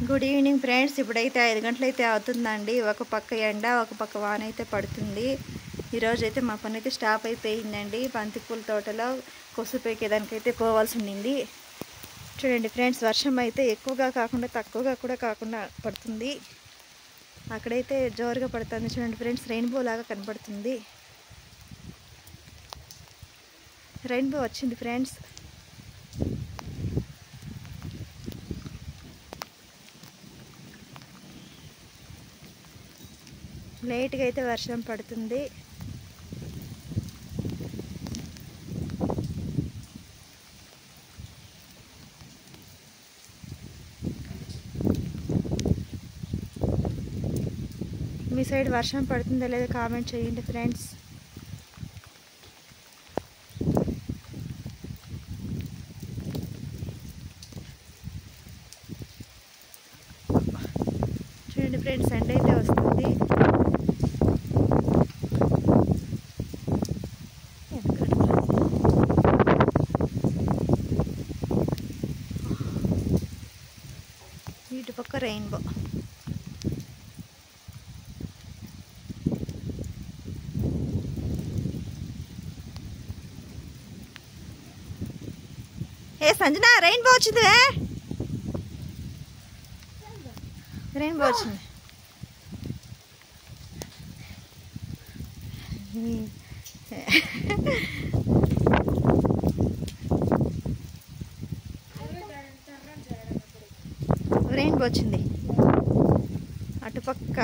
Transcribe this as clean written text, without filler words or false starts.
Good evening friends. ఇప్పుడైతే 5 గంటలైతే అవుతుందండి. ఒక పక్క ఎండ, ఒక పక్క వాన అయితే పడుతుంది. ఈరోజు అయితే మా పని అయితే స్టాప్ అయిపోయిందండి. బంతిపూల తోటలో కొసుపెక్కేదానికైతే పోవాల్సి ఉండింది. చూడండి ఫ్రెండ్స్, వర్షం అయితే ఎక్కువగా కాకుండా తక్కువగా కూడా కాకుండా పడుతుంది. అక్కడైతే జోరుగా పడుతుంది. చూడండి ఫ్రెండ్స్, రెయిన్బో లాగా కనపడుతుంది. రెయిన్బో వచ్చింది ఫ్రెండ్స్. లైట్గా అయితే వర్షం పడుతుంది. మీ సైడ్ వర్షం పడుతుందో లేదో కామెంట్ చేయండి ఫ్రెండ్స్. చూడండి ఫ్రెండ్స్, ఎండ అయితే వస్తుంది. ఇటు పక్క రెయిన్బో. ఏ సంజన, రెయిన్బో వచ్చింది. రెయిన్బో వచ్చింది. రెయిన్బో వచ్చింది అటుపక్క.